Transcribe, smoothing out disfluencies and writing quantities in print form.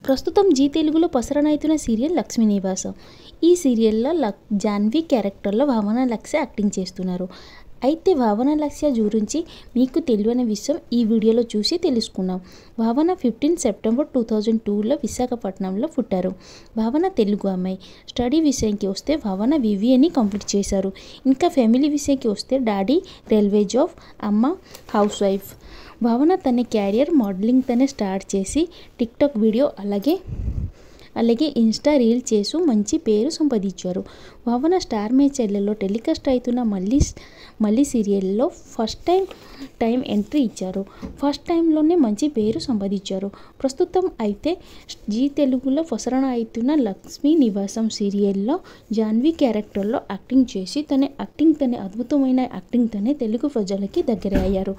ప్రస్తుతం జీ తెలుగులో ప్రసారం అవుతున్న సీరియల్ లక్ష్మీ నివాసం. ఈ సీరియల్లో జాన్వి క్యారెక్టర్లో భావన లక్ష్య యాక్టింగ్ చేస్తున్నారు. అయితే భావన లక్ష్య గురించి మీకు తెలియని విషయం ఈ వీడియోలో చూసి తెలుసుకుందాం. భావన 15 సెప్టెంబర్ 2002లో విశాఖపట్నంలో పుట్టారు. భావన తెలుగు అమ్మాయి. స్టడీ విషయానికి వస్తే భావన వివిఏని కంప్లీట్ చేశారు. ఇంకా ఫ్యామిలీ విషయానికి వస్తే డాడీ రైల్వే జాబ్, అమ్మ హౌస్ వైఫ్. భావన తన క్యారియర్ మోడలింగ్తోనే స్టార్ట్ చేసి టిక్టాక్ వీడియో అలాగే ఇన్స్టా రీల్ చేసి మంచి పేరు సంపాదించారు. భావన స్టార్ మే చెల్లెల్లో టెలికాస్ట్ అవుతున్న మళ్ళీ సీరియల్లో ఫస్ట్ టైం ఎంట్రీ ఇచ్చారు. ఫస్ట్ టైంలోనే మంచి పేరు సంపాదించారు. ప్రస్తుతం అయితే జీ తెలుగులో ప్రసారం అవుతున్న లక్ష్మీ నివాసం సీరియల్లో జాన్వి క్యారెక్టర్లో యాక్టింగ్ చేసి తన అద్భుతమైన యాక్టింగ్తోనే తెలుగు ప్రజలకి దగ్గర అయ్యారు.